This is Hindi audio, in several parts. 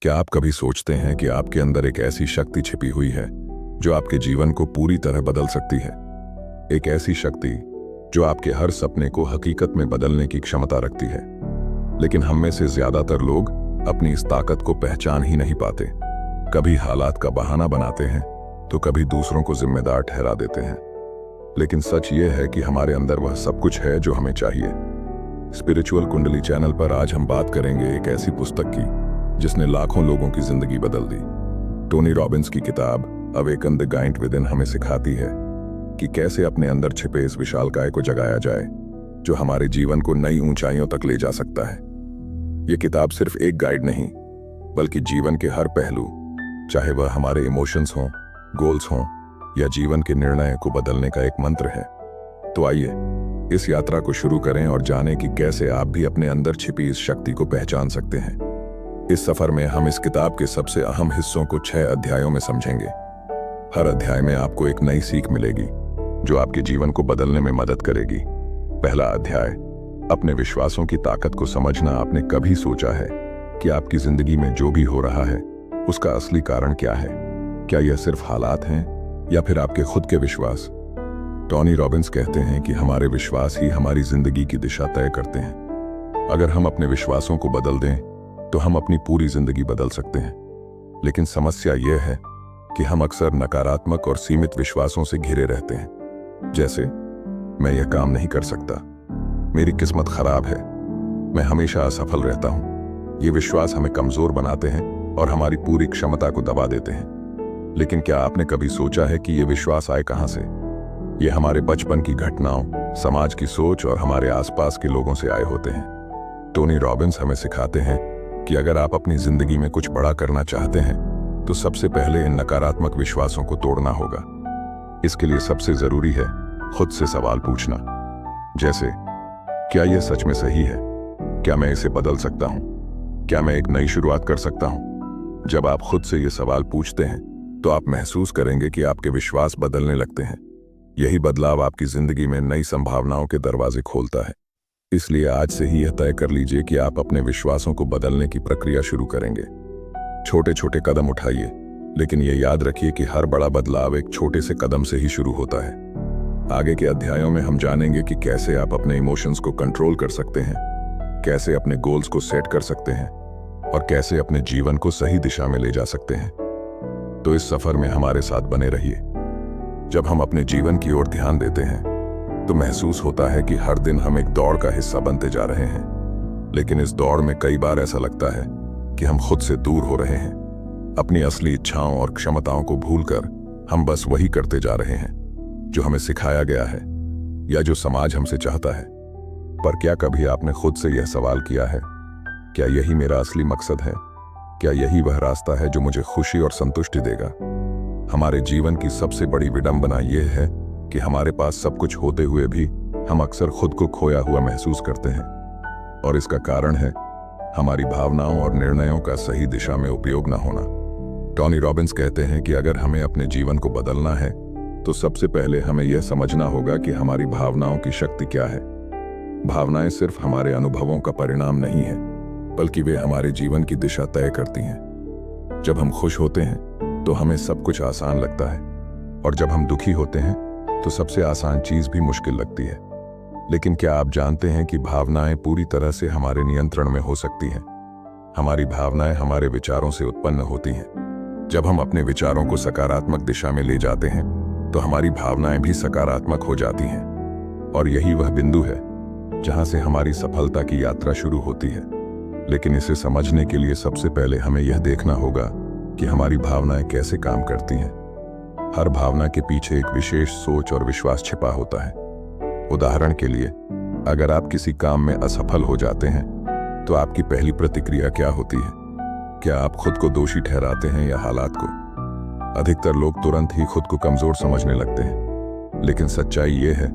क्या आप कभी सोचते हैं कि आपके अंदर एक ऐसी शक्ति छिपी हुई है जो आपके जीवन को पूरी तरह बदल सकती है? एक ऐसी शक्ति जो आपके हर सपने को हकीकत में बदलने की क्षमता रखती है। लेकिन हम में से ज्यादातर लोग अपनी इस ताकत को पहचान ही नहीं पाते। कभी हालात का बहाना बनाते हैं तो कभी दूसरों को जिम्मेदार ठहरा देते हैं। लेकिन सच ये है कि हमारे अंदर वह सब कुछ है जो हमें चाहिए। स्पिरिचुअल कुंडली चैनल पर आज हम बात करेंगे एक ऐसी पुस्तक की जिसने लाखों लोगों की जिंदगी बदल दी। टोनी रॉबिन्स की किताब अवेकन द गाइंट विदिन हमें सिखाती है कि कैसे अपने अंदर छिपे इस विशालकाय को जगाया जाए जो हमारे जीवन को नई ऊंचाइयों तक ले जा सकता है। यह किताब सिर्फ एक गाइड नहीं बल्कि जीवन के हर पहलू, चाहे वह हमारे इमोशंस हों, गोल्स हों या जीवन के निर्णय को बदलने का एक मंत्र है। तो आइए इस यात्रा को शुरू करें और जानें कि कैसे आप भी अपने अंदर छिपी इस शक्ति को पहचान सकते हैं। इस सफर में हम इस किताब के सबसे अहम हिस्सों को 6 अध्यायों में समझेंगे। हर अध्याय में आपको एक नई सीख मिलेगी जो आपके जीवन को बदलने में मदद करेगी। पहला अध्याय, अपने विश्वासों की ताकत को समझना। आपने कभी सोचा है कि आपकी जिंदगी में जो भी हो रहा है उसका असली कारण क्या है? क्या यह सिर्फ हालात हैं या फिर आपके खुद के विश्वास? टोनी रॉबिन्स कहते हैं कि हमारे विश्वास ही हमारी जिंदगी की दिशा तय करते हैं। अगर हम अपने विश्वासों को बदल दें तो हम अपनी पूरी जिंदगी बदल सकते हैं। लेकिन समस्या यह है कि हम अक्सर नकारात्मक और सीमित विश्वासों से घिरे रहते हैं। जैसे, मैं यह काम नहीं कर सकता, मेरी किस्मत खराब है, मैं हमेशा असफल रहता हूं। ये विश्वास हमें कमजोर बनाते हैं और हमारी पूरी क्षमता को दबा देते हैं। लेकिन क्या आपने कभी सोचा है कि ये विश्वास आए कहां से? ये हमारे बचपन की घटनाओं, समाज की सोच और हमारे आसपास के लोगों से आए होते हैं। टोनी रॉबिन्स हमें सिखाते हैं कि अगर आप अपनी जिंदगी में कुछ बड़ा करना चाहते हैं तो सबसे पहले इन नकारात्मक विश्वासों को तोड़ना होगा। इसके लिए सबसे जरूरी है खुद से सवाल पूछना। जैसे, क्या यह सच में सही है? क्या मैं इसे बदल सकता हूं? क्या मैं एक नई शुरुआत कर सकता हूं? जब आप खुद से ये सवाल पूछते हैं तो आप महसूस करेंगे कि आपके विश्वास बदलने लगते हैं। यही बदलाव आपकी जिंदगी में नई संभावनाओं के दरवाजे खोलता है। इसलिए आज से ही यह तय कर लीजिए कि आप अपने विश्वासों को बदलने की प्रक्रिया शुरू करेंगे। छोटे छोटे कदम उठाइए, लेकिन यह याद रखिए कि हर बड़ा बदलाव एक छोटे से कदम से ही शुरू होता है। आगे के अध्यायों में हम जानेंगे कि कैसे आप अपने इमोशंस को कंट्रोल कर सकते हैं, कैसे अपने गोल्स को सेट कर सकते हैं और कैसे अपने जीवन को सही दिशा में ले जा सकते हैं। तो इस सफर में हमारे साथ बने रहिए। जब हम अपने जीवन की ओर ध्यान देते हैं तो महसूस होता है कि हर दिन हम एक दौड़ का हिस्सा बनते जा रहे हैं। लेकिन इस दौड़ में कई बार ऐसा लगता है कि हम खुद से दूर हो रहे हैं। अपनी असली इच्छाओं और क्षमताओं को भूलकर हम बस वही करते जा रहे हैं जो हमें सिखाया गया है या जो समाज हमसे चाहता है। पर क्या कभी आपने खुद से यह सवाल किया है, क्या यही मेरा असली मकसद है? क्या यही वह रास्ता है जो मुझे खुशी और संतुष्टि देगा? हमारे जीवन की सबसे बड़ी विडंबना यह है कि हमारे पास सब कुछ होते हुए भी हम अक्सर खुद को खोया हुआ महसूस करते हैं। और इसका कारण है हमारी भावनाओं और निर्णयों का सही दिशा में उपयोग न होना। टोनी रॉबिन्स कहते हैं कि अगर हमें अपने जीवन को बदलना है तो सबसे पहले हमें यह समझना होगा कि हमारी भावनाओं की शक्ति क्या है। भावनाएं सिर्फ हमारे अनुभवों का परिणाम नहीं है, बल्कि वे हमारे जीवन की दिशा तय करती हैं। जब हम खुश होते हैं तो हमें सब कुछ आसान लगता है, और जब हम दुखी होते हैं तो सबसे आसान चीज भी मुश्किल लगती है। लेकिन क्या आप जानते हैं कि भावनाएं पूरी तरह से हमारे नियंत्रण में हो सकती हैं? हमारी भावनाएं हमारे विचारों से उत्पन्न होती हैं। जब हम अपने विचारों को सकारात्मक दिशा में ले जाते हैं तो हमारी भावनाएं भी सकारात्मक हो जाती हैं। और यही वह बिंदु है जहां से हमारी सफलता की यात्रा शुरू होती है। लेकिन इसे समझने के लिए सबसे पहले हमें यह देखना होगा कि हमारी भावनाएं कैसे काम करती हैं। हर भावना के पीछे एक विशेष सोच और विश्वास छिपा होता है। उदाहरण के लिए, अगर आप किसी काम में असफल हो जाते हैं तो आपकी पहली प्रतिक्रिया क्या होती है? क्या आप खुद को दोषी ठहराते हैं या हालात को? अधिकतर लोग तुरंत ही खुद को कमजोर समझने लगते हैं। लेकिन सच्चाई यह है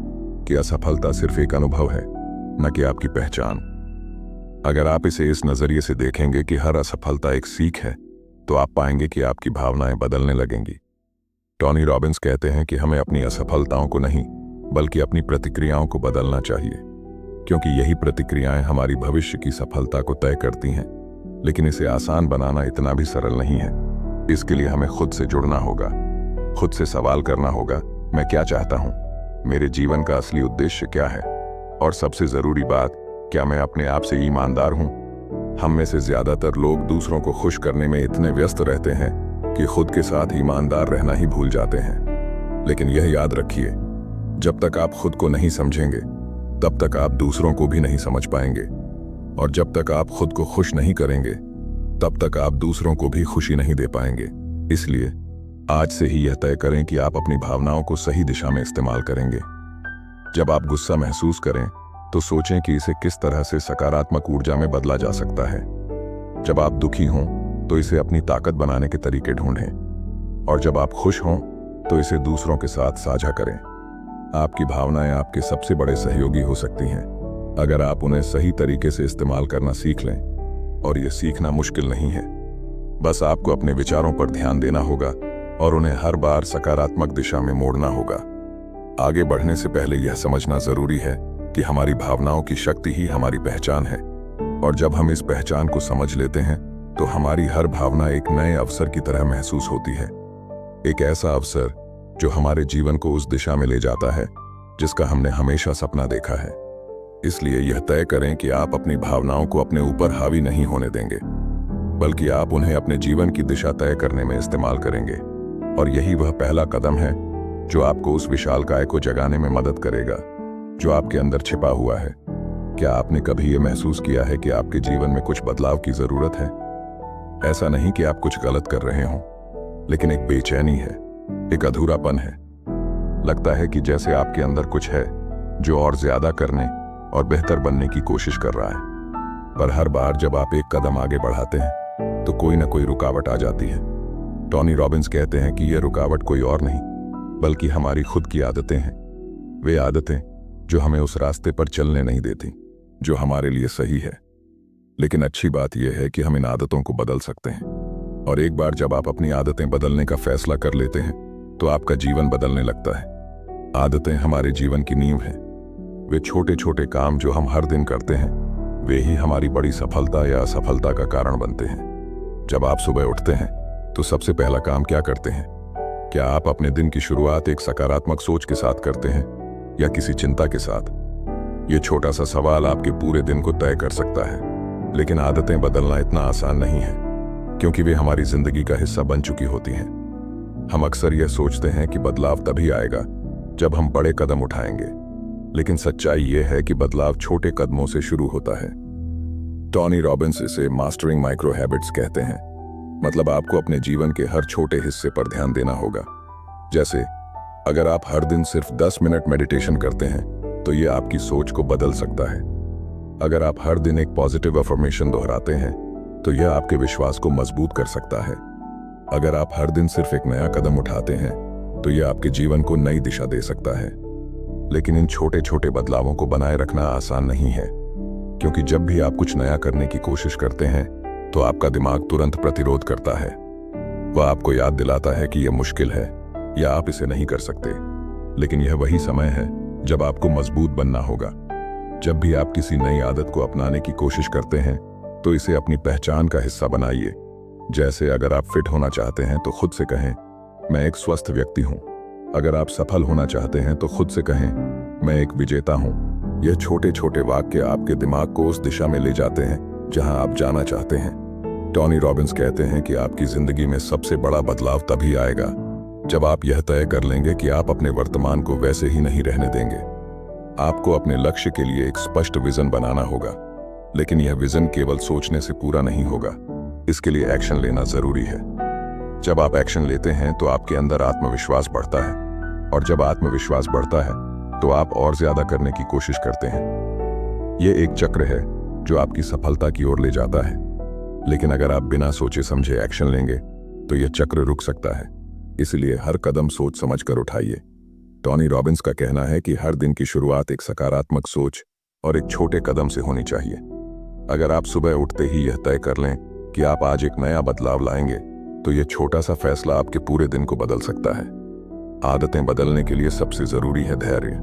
कि असफलता सिर्फ एक अनुभव है, न कि आपकी पहचान। अगर आप इसे इस नजरिए से देखेंगे कि हर असफलता एक सीख है, तो आप पाएंगे कि आपकी भावनाएं बदलने लगेंगी। टोनी रॉबिन्स कहते हैं कि हमें अपनी असफलताओं को नहीं बल्कि अपनी प्रतिक्रियाओं को बदलना चाहिए, क्योंकि यही प्रतिक्रियाएं हमारी भविष्य की सफलता को तय करती हैं। लेकिन इसे आसान बनाना इतना भी सरल नहीं है। इसके लिए हमें खुद से जुड़ना होगा, खुद से सवाल करना होगा, मैं क्या चाहता हूँ, मेरे जीवन का असली उद्देश्य क्या है, और सबसे जरूरी बात, क्या मैं अपने आप से ईमानदार हूँ। हम में से ज्यादातर लोग दूसरों को खुश करने में इतने व्यस्त रहते हैं कि खुद के साथ ईमानदार रहना ही भूल जाते हैं। लेकिन यह याद रखिए, जब तक आप खुद को नहीं समझेंगे तब तक आप दूसरों को भी नहीं समझ पाएंगे, और जब तक आप खुद को खुश नहीं करेंगे तब तक आप दूसरों को भी खुशी नहीं दे पाएंगे। इसलिए आज से ही यह तय करें कि आप अपनी भावनाओं को सही दिशा में इस्तेमाल करेंगे। जब आप गुस्सा महसूस करें तो सोचें कि इसे किस तरह से सकारात्मक ऊर्जा में बदला जा सकता है। जब आप दुखी हों तो इसे अपनी ताकत बनाने के तरीके ढूंढें, और जब आप खुश हों तो इसे दूसरों के साथ साझा करें। आपकी भावनाएं आपके सबसे बड़े सहयोगी हो सकती हैं, अगर आप उन्हें सही तरीके से इस्तेमाल करना सीख लें। और यह सीखना मुश्किल नहीं है, बस आपको अपने विचारों पर ध्यान देना होगा और उन्हें हर बार सकारात्मक दिशा में मोड़ना होगा। आगे बढ़ने से पहले यह समझना जरूरी है कि हमारी भावनाओं की शक्ति ही हमारी पहचान है, और जब हम इस पहचान को समझ लेते हैं तो हमारी हर भावना एक नए अवसर की तरह महसूस होती है। एक ऐसा अवसर जो हमारे जीवन को उस दिशा में ले जाता है जिसका हमने हमेशा सपना देखा है। इसलिए यह तय करें कि आप अपनी भावनाओं को अपने ऊपर हावी नहीं होने देंगे, बल्कि आप उन्हें अपने जीवन की दिशा तय करने में इस्तेमाल करेंगे। और यही वह पहला कदम है जो आपको उस विशालकाय को जगाने में मदद करेगा जो आपके अंदर छिपा हुआ है। क्या आपने कभी यह महसूस किया है कि आपके जीवन में कुछ बदलाव की जरूरत है? ऐसा नहीं कि आप कुछ गलत कर रहे हों, लेकिन एक बेचैनी है, एक अधूरापन है। लगता है कि जैसे आपके अंदर कुछ है जो और ज्यादा करने और बेहतर बनने की कोशिश कर रहा है। पर हर बार जब आप एक कदम आगे बढ़ाते हैं तो कोई ना कोई रुकावट आ जाती है। टोनी रॉबिन्स कहते हैं कि यह रुकावट कोई और नहीं बल्कि हमारी खुद की आदतें हैं। वे आदतें जो हमें उस रास्ते पर चलने नहीं देती जो हमारे लिए सही है। लेकिन अच्छी बात यह है कि हम इन आदतों को बदल सकते हैं, और एक बार जब आप अपनी आदतें बदलने का फैसला कर लेते हैं तो आपका जीवन बदलने लगता है। आदतें हमारे जीवन की नींव हैं। वे छोटे छोटे काम जो हम हर दिन करते हैं, वे ही हमारी बड़ी सफलता या असफलता का कारण बनते हैं। जब आप सुबह उठते हैं तो सबसे पहला काम क्या करते हैं? क्या आप अपने दिन की शुरुआत एक सकारात्मक सोच के साथ करते हैं या किसी चिंता के साथ? ये छोटा सा सवाल आपके पूरे दिन को तय कर सकता है। लेकिन आदतें बदलना इतना आसान नहीं है, क्योंकि वे हमारी जिंदगी का हिस्सा बन चुकी होती हैं। हम अक्सर यह सोचते हैं कि बदलाव तभी आएगा जब हम बड़े कदम उठाएंगे, लेकिन सच्चाई यह है कि बदलाव छोटे कदमों से शुरू होता है। टोनी रॉबिन्स इसे मास्टरिंग माइक्रो हैबिट्स कहते हैं। मतलब आपको अपने जीवन के हर छोटे हिस्से पर ध्यान देना होगा। जैसे अगर आप हर दिन सिर्फ 10 मिनट मेडिटेशन करते हैं तो यह आपकी सोच को बदल सकता है। अगर आप हर दिन एक पॉजिटिव अफर्मेशन दोहराते हैं तो यह आपके विश्वास को मजबूत कर सकता है। अगर आप हर दिन सिर्फ एक नया कदम उठाते हैं तो यह आपके जीवन को नई दिशा दे सकता है। लेकिन इन छोटे छोटे बदलावों को बनाए रखना आसान नहीं है, क्योंकि जब भी आप कुछ नया करने की कोशिश करते हैं तो आपका दिमाग तुरंत प्रतिरोध करता है। वह आपको याद दिलाता है कि यह मुश्किल है या आप इसे नहीं कर सकते। लेकिन यह वही समय है जब आपको मजबूत बनना होगा। जब भी आप किसी नई आदत को अपनाने की कोशिश करते हैं तो इसे अपनी पहचान का हिस्सा बनाइए। जैसे अगर आप फिट होना चाहते हैं तो खुद से कहें, मैं एक स्वस्थ व्यक्ति हूं। अगर आप सफल होना चाहते हैं तो खुद से कहें, मैं एक विजेता हूं। यह छोटे छोटे वाक्य आपके दिमाग को उस दिशा में ले जाते हैं जहां आप जाना चाहते हैं। टोनी रॉबिन्स कहते हैं कि आपकी जिंदगी में सबसे बड़ा बदलाव तभी आएगा जब आप यह तय कर लेंगे कि आप अपने वर्तमान को वैसे ही नहीं रहने देंगे। आपको अपने लक्ष्य के लिए एक स्पष्ट विजन बनाना होगा, लेकिन यह विजन केवल सोचने से पूरा नहीं होगा। इसके लिए एक्शन लेना जरूरी है। जब आप एक्शन लेते हैं तो आपके अंदर आत्मविश्वास बढ़ता है, और जब आत्मविश्वास बढ़ता है तो आप और ज्यादा करने की कोशिश करते हैं। यह एक चक्र है जो आपकी सफलता की ओर ले जाता है। लेकिन अगर आप बिना सोचे समझे एक्शन लेंगे तो यह चक्र रुक सकता है। इसलिए हर कदम सोच समझ कर उठाइए। टोनी रॉबिन्स का कहना है कि हर दिन की शुरुआत एक सकारात्मक सोच और एक छोटे कदम से होनी चाहिए। अगर आप सुबह उठते ही यह तय कर लें कि आप आज एक नया बदलाव लाएंगे तो यह छोटा सा फैसला आपके पूरे दिन को बदल सकता है। आदतें बदलने के लिए सबसे जरूरी है धैर्य,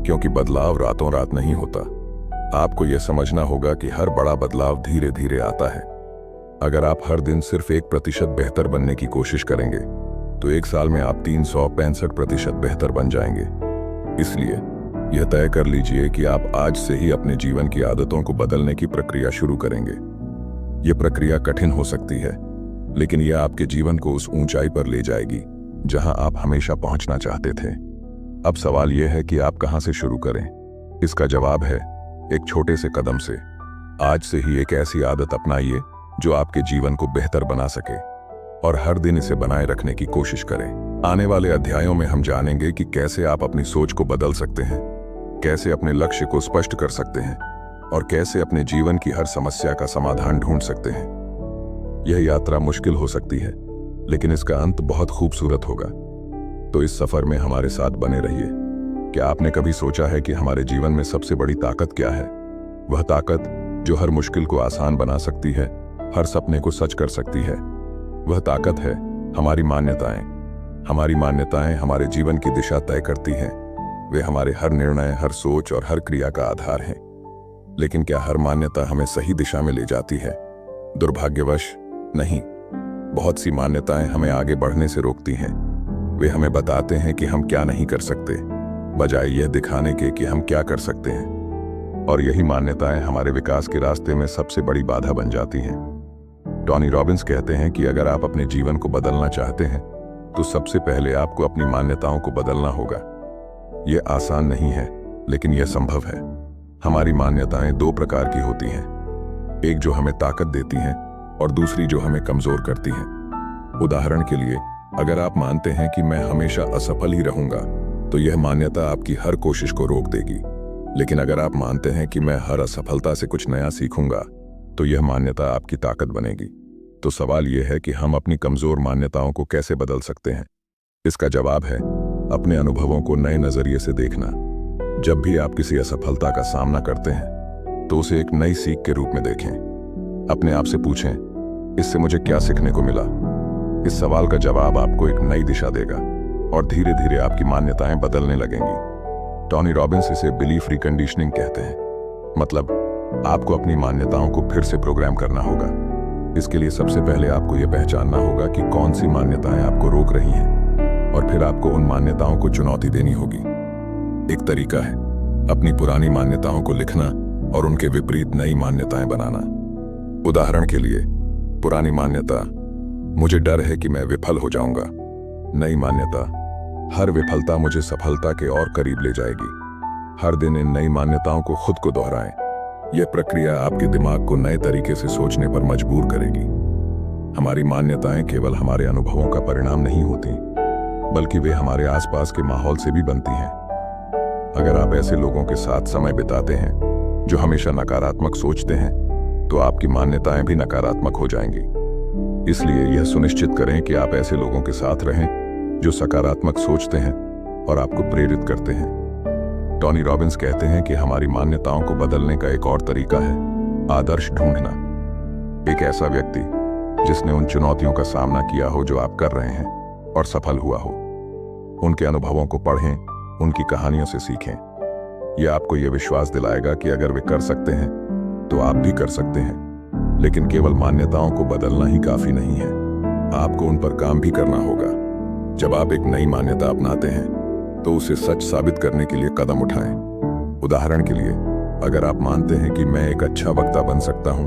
क्योंकि बदलाव रातों रात नहीं होता। आपको यह समझना होगा कि हर बड़ा बदलाव धीरे धीरे आता है। अगर आप हर दिन सिर्फ 1% बेहतर बनने की कोशिश करेंगे तो 1 साल में आप 365% बेहतर बन जाएंगे। इसलिए यह तय कर लीजिए कि आप आज से ही अपने जीवन की आदतों को बदलने की प्रक्रिया शुरू करेंगे। यह प्रक्रिया कठिन हो सकती है, लेकिन यह आपके जीवन को उस ऊंचाई पर ले जाएगी जहां आप हमेशा पहुंचना चाहते थे। अब सवाल यह है कि आप कहां से शुरू करें। इसका जवाब है एक छोटे से कदम से। आज से ही एक ऐसी आदत अपनाइए जो आपके जीवन को बेहतर बना सके और हर दिन इसे बनाए रखने की कोशिश करें। आने वाले अध्यायों में हम जानेंगे कि कैसे आप अपनी सोच को बदल सकते हैं, कैसे अपने लक्ष्य को स्पष्ट कर सकते हैं और कैसे अपने जीवन की हर समस्या का समाधान ढूंढ सकते हैं। यह यात्रा मुश्किल हो सकती है, लेकिन इसका अंत बहुत खूबसूरत होगा। तो इस सफर में हमारे साथ बने रहिए। क्या आपने कभी सोचा है कि हमारे जीवन में सबसे बड़ी ताकत क्या है? वह ताकत जो हर मुश्किल को आसान बना सकती है, हर सपने को सच कर सकती है। वह ताकत है हमारी मान्यताएं। हमारी मान्यताएं हमारे जीवन की दिशा तय करती हैं। वे हमारे हर निर्णय, हर सोच और हर क्रिया का आधार हैं। लेकिन क्या हर मान्यता हमें सही दिशा में ले जाती है? दुर्भाग्यवश नहीं। बहुत सी मान्यताएं हमें आगे बढ़ने से रोकती हैं। वे हमें बताते हैं कि हम क्या नहीं कर सकते, बजाय यह दिखाने के कि हम क्या कर सकते हैं। और यही मान्यताएं हमारे विकास के रास्ते में सबसे बड़ी बाधा बन जाती हैं। टोनी रॉबिन्स कहते हैं कि अगर आप अपने जीवन को बदलना चाहते हैं तो सबसे पहले आपको अपनी मान्यताओं को बदलना होगा। यह आसान नहीं है, लेकिन यह संभव है। हमारी मान्यताएं 2 प्रकार की होती हैं, एक जो हमें ताकत देती हैं और दूसरी जो हमें कमजोर करती हैं। उदाहरण के लिए, अगर आप मानते हैं कि मैं हमेशा असफल ही रहूंगा तो यह मान्यता आपकी हर कोशिश को रोक देगी। लेकिन अगर आप मानते हैं कि मैं हर असफलता से कुछ नया सीखूंगा तो यह मान्यता आपकी ताकत बनेगी। तो सवाल यह है कि हम अपनी कमजोर मान्यताओं को कैसे बदल सकते हैं। इसका जवाब है अपने अनुभवों को नए नजरिए से देखना। जब भी आप किसी असफलता का सामना करते हैं तो उसे एक नई सीख के रूप में देखें। अपने आप से पूछें, इससे मुझे क्या सीखने को मिला? इस सवाल का जवाब आपको एक नई दिशा देगा और धीरे धीरे आपकी मान्यताएं बदलने लगेंगी। टोनी रॉबिन्स इसे बिलीफ रिकंडीशनिंग कहते हैं। मतलब आपको अपनी मान्यताओं को फिर से प्रोग्राम करना होगा। इसके लिए सबसे पहले आपको यह पहचानना होगा कि कौन सी मान्यताएं आपको रोक रही हैं और फिर आपको उन मान्यताओं को चुनौती देनी होगी। एक तरीका है अपनी पुरानी मान्यताओं को लिखना और उनके विपरीत नई मान्यताएं बनाना। उदाहरण के लिए, पुरानी मान्यता, मुझे डर है कि मैं विफल हो जाऊंगा। नई मान्यता, हर विफलता मुझे सफलता के और करीब ले जाएगी। हर दिन इन नई मान्यताओं को खुद को दोहराएं। यह प्रक्रिया आपके दिमाग को नए तरीके से सोचने पर मजबूर करेगी। हमारी मान्यताएं केवल हमारे अनुभवों का परिणाम नहीं होती, बल्कि वे हमारे आसपास के माहौल से भी बनती हैं। अगर आप ऐसे लोगों के साथ समय बिताते हैं जो हमेशा नकारात्मक सोचते हैं, तो आपकी मान्यताएं भी नकारात्मक हो जाएंगी। इसलिए यह सुनिश्चित करें कि आप ऐसे लोगों के साथ रहें जो सकारात्मक सोचते हैं और आपको प्रेरित करते हैं। टोनी रॉबिन्स कहते हैं कि हमारी मान्यताओं को बदलने का एक और तरीका है आदर्श ढूंढना। एक ऐसा व्यक्ति जिसने उन चुनौतियों का सामना किया हो जो आप कर रहे हैं और सफल हुआ हो। उनके अनुभवों को पढ़ें, उनकी कहानियों से सीखें। यह आपको यह विश्वास दिलाएगा कि अगर वे कर सकते हैं तो आप भी कर सकते हैं। लेकिन केवल मान्यताओं को बदलना ही काफी नहीं है, आपको उन पर काम भी करना होगा। जब आप एक नई मान्यता अपनाते हैं तो उसे सच साबित करने के लिए कदम उठाएं। उदाहरण के लिए, अगर आप मानते हैं कि मैं एक अच्छा वक्ता बन सकता हूं,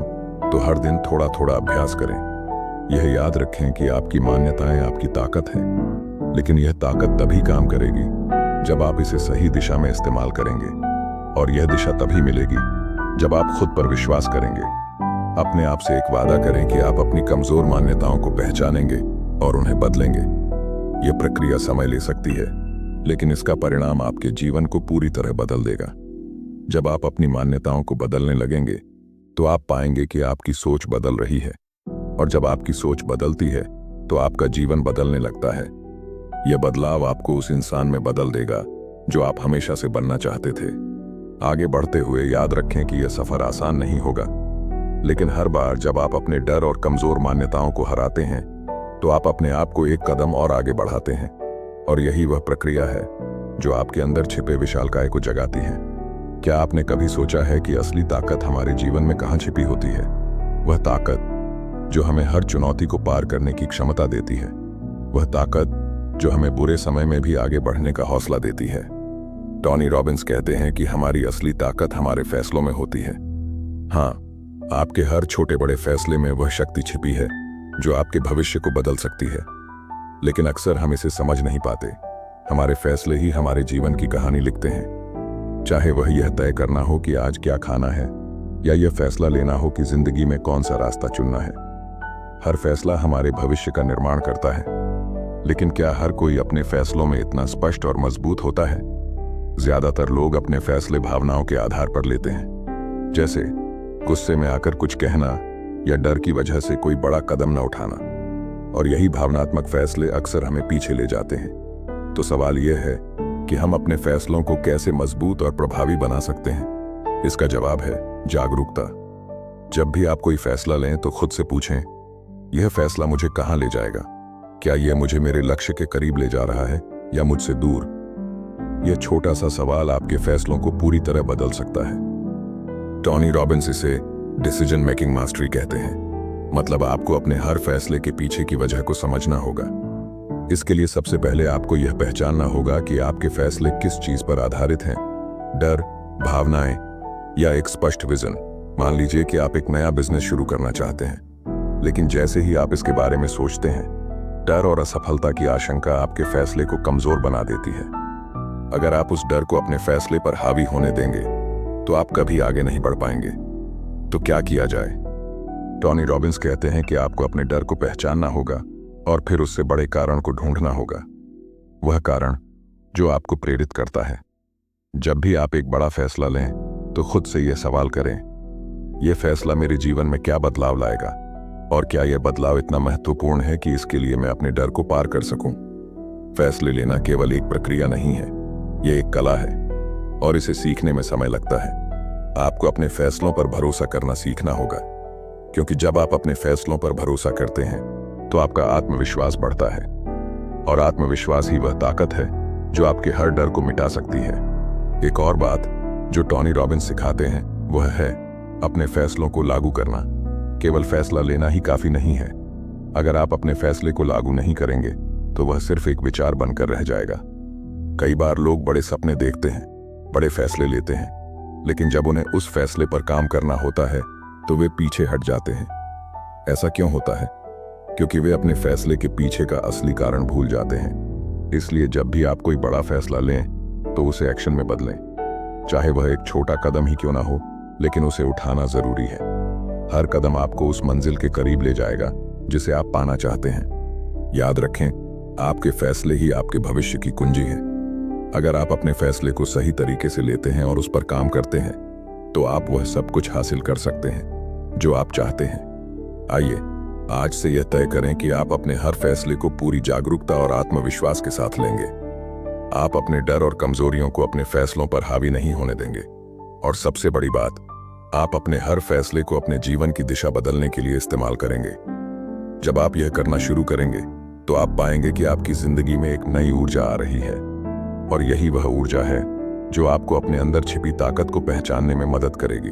तो हर दिन थोड़ा थोड़ा अभ्यास करें। यह याद रखें कि आपकी मान्यताएं आपकी ताकत है, लेकिन यह ताकत तभी काम करेगी जब आप इसे सही दिशा में इस्तेमाल करेंगे। और यह दिशा तभी मिलेगी जब आप खुद पर विश्वास करेंगे। अपने आप से एक वादा करें कि आप अपनी कमजोर मान्यताओं को पहचानेंगे और उन्हें बदलेंगे। यह प्रक्रिया समय ले सकती है, लेकिन इसका परिणाम आपके जीवन को पूरी तरह बदल देगा। जब आप अपनी मान्यताओं को बदलने लगेंगे तो आप पाएंगे कि आपकी सोच बदल रही है, और जब आपकी सोच बदलती है तो आपका जीवन बदलने लगता है। यह बदलाव आपको उस इंसान में बदल देगा जो आप हमेशा से बनना चाहते थे। आगे बढ़ते हुए याद रखें कि यह सफर आसान नहीं होगा, लेकिन हर बार जब आप अपने डर और कमजोर मान्यताओं को हराते हैं तो आप अपने आप को एक कदम और आगे बढ़ाते हैं। और यही वह प्रक्रिया है जो आपके अंदर छिपे विशालकाय को जगाती है। क्या आपने कभी सोचा है कि असली ताकत हमारे जीवन में कहाँ छिपी होती है? वह ताकत जो हमें हर चुनौती को पार करने की क्षमता देती है, वह ताकत जो हमें बुरे समय में भी आगे बढ़ने का हौसला देती है। टोनी रॉबिन्स कहते हैं कि हमारी असली ताकत हमारे फैसलों में होती है। हाँ, आपके हर छोटे बड़े फैसले में वह शक्ति छिपी है जो आपके भविष्य को बदल सकती है। लेकिन अक्सर हम इसे समझ नहीं पाते। हमारे फैसले ही हमारे जीवन की कहानी लिखते हैं। चाहे वह यह तय करना हो कि आज क्या खाना है, या यह फैसला लेना हो कि जिंदगी में कौन सा रास्ता चुनना है। हर फैसला हमारे भविष्य का निर्माण करता है। लेकिन क्या हर कोई अपने फैसलों में इतना स्पष्ट और मजबूत होता है? ज्यादातर लोग अपने फैसले भावनाओं के आधार पर लेते हैं, जैसे गुस्से में आकर कुछ कहना या डर की वजह से कोई बड़ा कदम न उठाना। और यही भावनात्मक फैसले अक्सर हमें पीछे ले जाते हैं। तो सवाल यह है कि हम अपने फैसलों को कैसे मजबूत और प्रभावी बना सकते हैं? इसका जवाब है जागरूकता। जब भी आप कोई फैसला लें तो खुद से पूछें, यह फैसला मुझे कहां ले जाएगा? क्या यह मुझे मेरे लक्ष्य के करीब ले जा रहा है या मुझसे दूर? यह छोटा सा सवाल आपके फैसलों को पूरी तरह बदल सकता है। टोनी रॉबिन्स इसे डिसीजन मेकिंग मास्टरी कहते हैं। मतलब आपको अपने हर फैसले के पीछे की वजह को समझना होगा। इसके लिए सबसे पहले आपको यह पहचानना होगा कि आपके फैसले किस चीज पर आधारित हैं। डर, भावनाएं या एक स्पष्ट विजन। मान लीजिए कि आप एक नया बिजनेस शुरू करना चाहते हैं, लेकिन जैसे ही आप इसके बारे में सोचते हैं, डर और असफलता की आशंका आपके फैसले को कमजोर बना देती है। अगर आप उस डर को अपने फैसले पर हावी होने देंगे तो आप कभी आगे नहीं बढ़ पाएंगे। तो क्या किया जाए? टोनी रॉबिन्स कहते हैं कि आपको अपने डर को पहचानना होगा और फिर उससे बड़े कारण को ढूंढना होगा। वह कारण जो आपको प्रेरित करता है। जब भी आप एक बड़ा फैसला लें तो खुद से यह सवाल करें, यह फैसला मेरे जीवन में क्या बदलाव लाएगा? और क्या यह बदलाव इतना महत्वपूर्ण है कि इसके लिए मैं अपने डर को पार कर सकूं? फैसले लेना केवल एक प्रक्रिया नहीं है, यह एक कला है और इसे सीखने में समय लगता है। आपको अपने फैसलों पर भरोसा करना सीखना होगा, क्योंकि जब आप अपने फैसलों पर भरोसा करते हैं तो आपका आत्मविश्वास बढ़ता है। और आत्मविश्वास ही वह ताकत है जो आपके हर डर को मिटा सकती है। एक और बात जो टोनी रॉबिन्स सिखाते हैं वह है अपने फैसलों को लागू करना। केवल फैसला लेना ही काफी नहीं है। अगर आप अपने फैसले को लागू नहीं करेंगे तो वह सिर्फ एक विचार बनकर रह जाएगा। कई बार लोग बड़े सपने देखते हैं, बड़े फैसले लेते हैं, लेकिन जब उन्हें उस फैसले पर काम करना होता है तो वे पीछे हट जाते हैं। ऐसा क्यों होता है? क्योंकि वे अपने फैसले के पीछे का असली कारण भूल जाते हैं। इसलिए जब भी आप कोई बड़ा फैसला लें तो उसे एक्शन में बदलें। चाहे वह एक छोटा कदम ही क्यों ना हो, लेकिन उसे उठाना जरूरी है। हर कदम आपको उस मंजिल के करीब ले जाएगा जिसे आप पाना चाहते हैं। याद रखें, आपके फैसले ही आपके भविष्य की कुंजी है। अगर आप अपने फैसले को सही तरीके से लेते हैं और उस पर काम करते हैं तो आप वह सब कुछ हासिल कर सकते हैं जो आप चाहते हैं। आइए आज से यह तय करें कि आप अपने हर फैसले को पूरी जागरूकता और आत्मविश्वास के साथ लेंगे। आप अपने डर और कमजोरियों को अपने फैसलों पर हावी नहीं होने देंगे। और सबसे बड़ी बात, आप अपने हर फैसले को अपने जीवन की दिशा बदलने के लिए इस्तेमाल करेंगे। जब आप यह करना शुरू करेंगे तो आप पाएंगे कि आपकी जिंदगी में एक नई ऊर्जा आ रही है। और यही वह ऊर्जा है जो आपको अपने अंदर छिपी ताकत को पहचानने में मदद करेगी।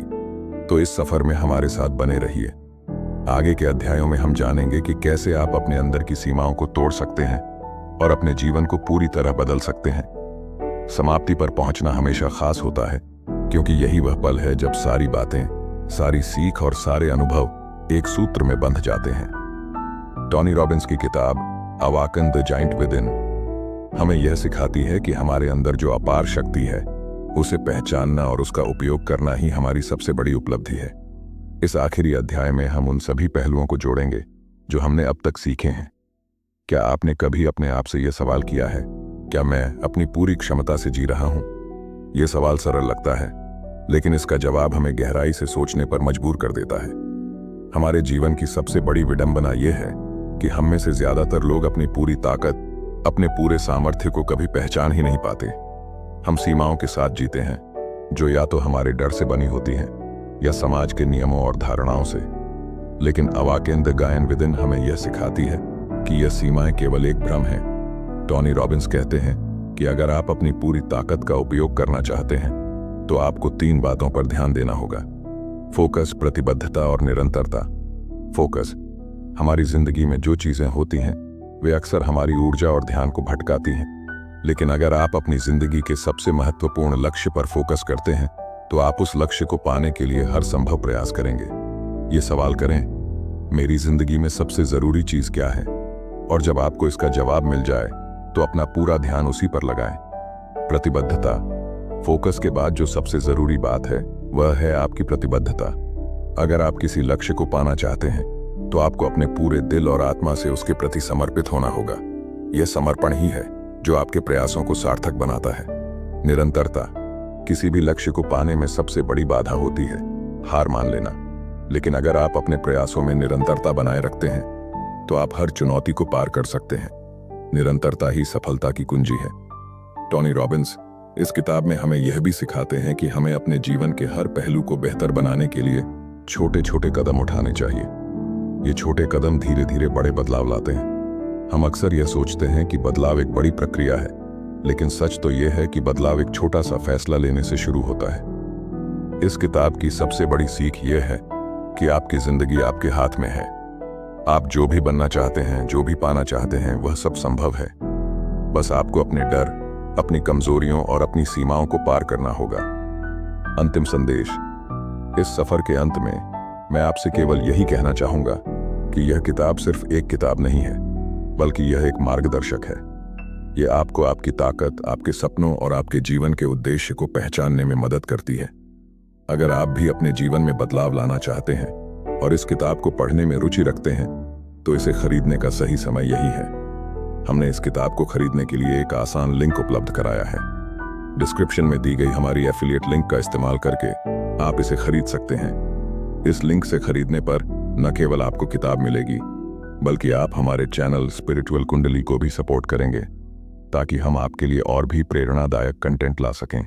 तो इस सफर में हमारे साथ बने रहिए। आगे के अध्यायों में हम जानेंगे कि कैसे आप अपने अंदर की सीमाओं को तोड़ सकते हैं और अपने जीवन को पूरी तरह बदल सकते हैं। समाप्ति पर पहुंचना हमेशा खास होता है, क्योंकि यही वह पल है जब सारी बातें, सारी सीख और सारे अनुभव एक सूत्र में बंध जाते हैं। टोनी रॉबिन्स की किताब अवाकन द जाइंट विद इन हमें यह सिखाती है कि हमारे अंदर जो अपार शक्ति है उसे पहचानना और उसका उपयोग करना ही हमारी सबसे बड़ी उपलब्धि है। इस आखिरी अध्याय में हम उन सभी पहलुओं को जोड़ेंगे जो हमने अब तक सीखे हैं। क्या आपने कभी अपने आप से यह सवाल किया है, क्या मैं अपनी पूरी क्षमता से जी रहा हूं? यह सवाल सरल लगता है, लेकिन इसका जवाब हमें गहराई से सोचने पर मजबूर कर देता है। हमारे जीवन की सबसे बड़ी विडंबना यह है कि हम में से ज्यादातर लोग अपनी पूरी ताकत, अपने पूरे सामर्थ्य को कभी पहचान ही नहीं पाते। हम सीमाओं के साथ जीते हैं जो या तो हमारे डर से बनी होती हैं या समाज के नियमों और धारणाओं से। लेकिन अवाकन द गायन विद इन हमें यह सिखाती है कि यह सीमाएं केवल एक भ्रम है। टोनी रॉबिन्स कहते हैं कि अगर आप अपनी पूरी ताकत का उपयोग करना चाहते हैं तो आपको 3 बातों पर ध्यान देना होगा: फोकस, प्रतिबद्धता और निरंतरता। फोकस, हमारी जिंदगी में जो चीजें होती हैं वे अक्सर हमारी ऊर्जा और ध्यान को भटकाती हैं। लेकिन अगर आप अपनी जिंदगी के सबसे महत्वपूर्ण लक्ष्य पर फोकस करते हैं तो आप उस लक्ष्य को पाने के लिए हर संभव प्रयास करेंगे। ये सवाल करें, मेरी जिंदगी में सबसे जरूरी चीज क्या है? और जब आपको इसका जवाब मिल जाए तो अपना पूरा ध्यान उसी पर लगाएं। प्रतिबद्धता। फोकस के बाद जो सबसे जरूरी बात है वह है आपकी प्रतिबद्धता। अगर आप किसी लक्ष्य को पाना चाहते हैं तो आपको अपने पूरे दिल और आत्मा से उसके प्रति समर्पित होना होगा। यह समर्पण ही है जो आपके प्रयासों को सार्थक बनाता है। निरंतरता। किसी भी लक्ष्य को पाने में सबसे बड़ी बाधा होती है हार मान लेना। लेकिन अगर आप अपने प्रयासों में निरंतरता बनाए रखते हैं तो आप हर चुनौती को पार कर सकते हैं। निरंतरता ही सफलता की कुंजी है। टोनी रॉबिन्स इस किताब में हमें यह भी सिखाते हैं कि हमें अपने जीवन के हर पहलू को बेहतर बनाने के लिए छोटे छोटे कदम उठाने चाहिए। ये छोटे कदम धीरे धीरे बड़े बदलाव लाते हैं। हम अक्सर यह सोचते हैं कि बदलाव एक बड़ी प्रक्रिया है, लेकिन सच तो यह है कि बदलाव एक छोटा सा फैसला लेने से शुरू होता है। इस किताब की सबसे बड़ी सीख यह है कि आपकी जिंदगी आपके हाथ में है। आप जो भी बनना चाहते हैं, जो भी पाना चाहते हैं, वह सब संभव है। बस आपको अपने डर, अपनी कमजोरियों और अपनी सीमाओं को पार करना होगा। अंतिम संदेश। इस सफर के अंत में मैं आपसे केवल यही कहना चाहूंगा कि यह किताब सिर्फ एक किताब नहीं है, बल्कि यह एक मार्गदर्शक है। यह आपको आपकी ताकत, आपके सपनों और आपके जीवन के उद्देश्य को पहचानने में मदद करती है। अगर आप भी अपने जीवन में बदलाव लाना चाहते हैं और इस किताब को पढ़ने में रुचि रखते हैं तो इसे खरीदने का सही समय यही है। हमने इस किताब को खरीदने के लिए एक आसान लिंक उपलब्ध कराया है। डिस्क्रिप्शन में दी गई हमारी एफिलिएट लिंक का इस्तेमाल करके आप इसे खरीद सकते हैं। इस लिंक से खरीदने पर न केवल आपको किताब मिलेगी, बल्कि आप हमारे चैनल स्पिरिचुअल कुंडली को भी सपोर्ट करेंगे, ताकि हम आपके लिए और भी प्रेरणादायक कंटेंट ला सकें।